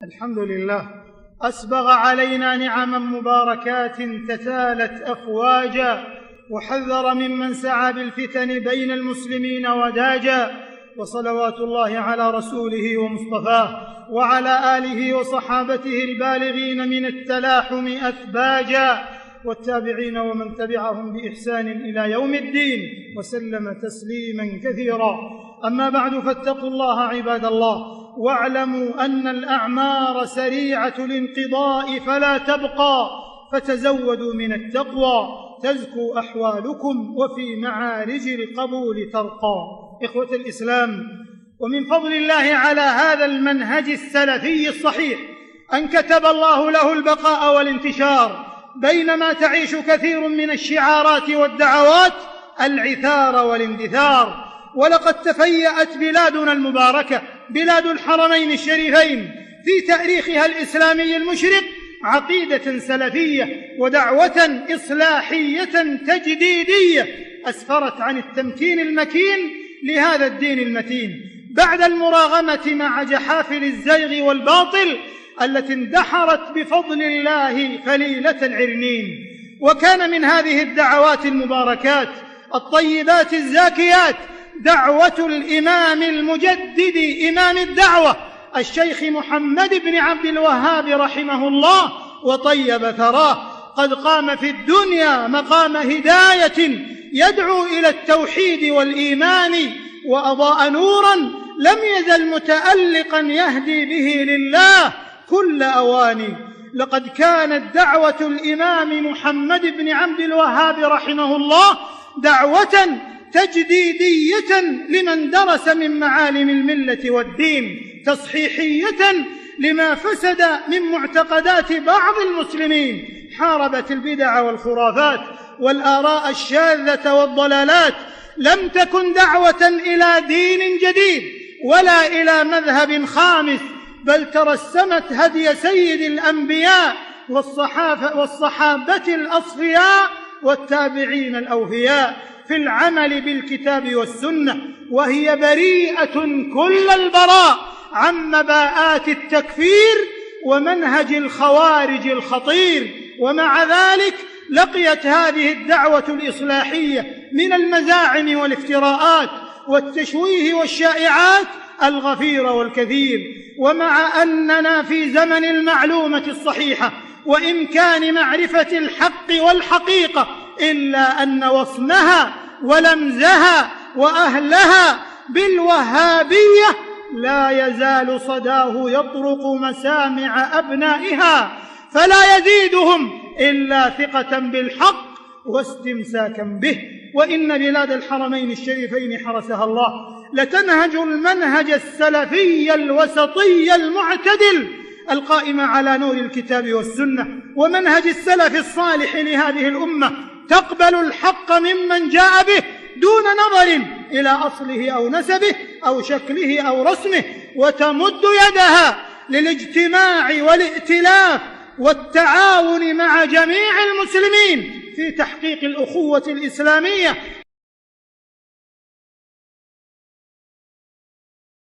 الحمد لله أسبغ علينا نعما مباركات تتالت أفواجا، وحذر ممن سعى بالفتن بين المسلمين وداجا، وصلوات الله على رسوله ومصطفاه وعلى آله وصحابته البالغين من التلاحم أثباجا، والتابعين ومن تبعهم بإحسان إلى يوم الدين، وسلم تسليما كثيرا. أما بعد، فاتقوا الله عباد الله، واعلموا أن الأعمار سريعة الانقضاء فلا تبقى، فتزودوا من التقوى تزكو أحوالكم وفي معارج القبول ترقى. إخوة الإسلام، ومن فضل الله على هذا المنهج السلفي الصحيح أن كتب الله له البقاء والانتشار، بينما تعيش كثير من الشعارات والدعوات العثار والاندثار. ولقد تفيأت بلادنا المباركة، بلاد الحرمين الشريفين، في تاريخها الإسلامي المشرق عقيدة سلفية ودعوة إصلاحية تجديدية أسفرت عن التمكين المكين لهذا الدين المتين، بعد المراغمة مع جحافل الزيغ والباطل التي اندحرت بفضل الله فليلة العرنين. وكان من هذه الدعوات المباركات الطيبات الزاكيات دعوة الإمام المجدد إمام الدعوة الشيخ محمد بن عبد الوهاب رحمه الله وطيب ثراه، قد قام في الدنيا مقام هداية يدعو إلى التوحيد والإيمان، وأضاء نورا لم يزل متألقا يهدي به لله كل أواني. لقد كانت دعوة الإمام محمد بن عبد الوهاب رحمه الله دعوة تجديدية لمن درس من معالم الملة والدين، تصحيحية لما فسد من معتقدات بعض المسلمين، حاربت البدع والخرافات والآراء الشاذة والضلالات. لم تكن دعوة إلى دين جديد ولا إلى مذهب خامس، بل ترسمت هدي سيد الأنبياء والصحابة الأصفياء والتابعين الأوفياء في العمل بالكتاب والسنة، وهي بريئة كل البراء عن مباءات التكفير ومنهج الخوارج الخطير. ومع ذلك لقيت هذه الدعوة الإصلاحية من المزاعم والافتراءات والتشويه والشائعات الغفير والكثير. ومع أننا في زمن المعلومة الصحيحة وإمكان معرفة الحق والحقيقة، إلا أن وصمها ولمزها وأهلها بالوهابية لا يزال صداه يطرق مسامع أبنائها، فلا يزيدهم إلا ثقة بالحق واستمساكا به. وإن بلاد الحرمين الشريفين حرسها الله لتنهج المنهج السلفي الوسطي المعتدل القائم على نور الكتاب والسنة ومنهج السلف الصالح لهذه الأمة، تقبل الحق ممن جاء به دون نظر إلى أصله أو نسبه أو شكله أو رسمه، وتمد يدها للاجتماع والائتلاف والتعاون مع جميع المسلمين في تحقيق الأخوة الإسلامية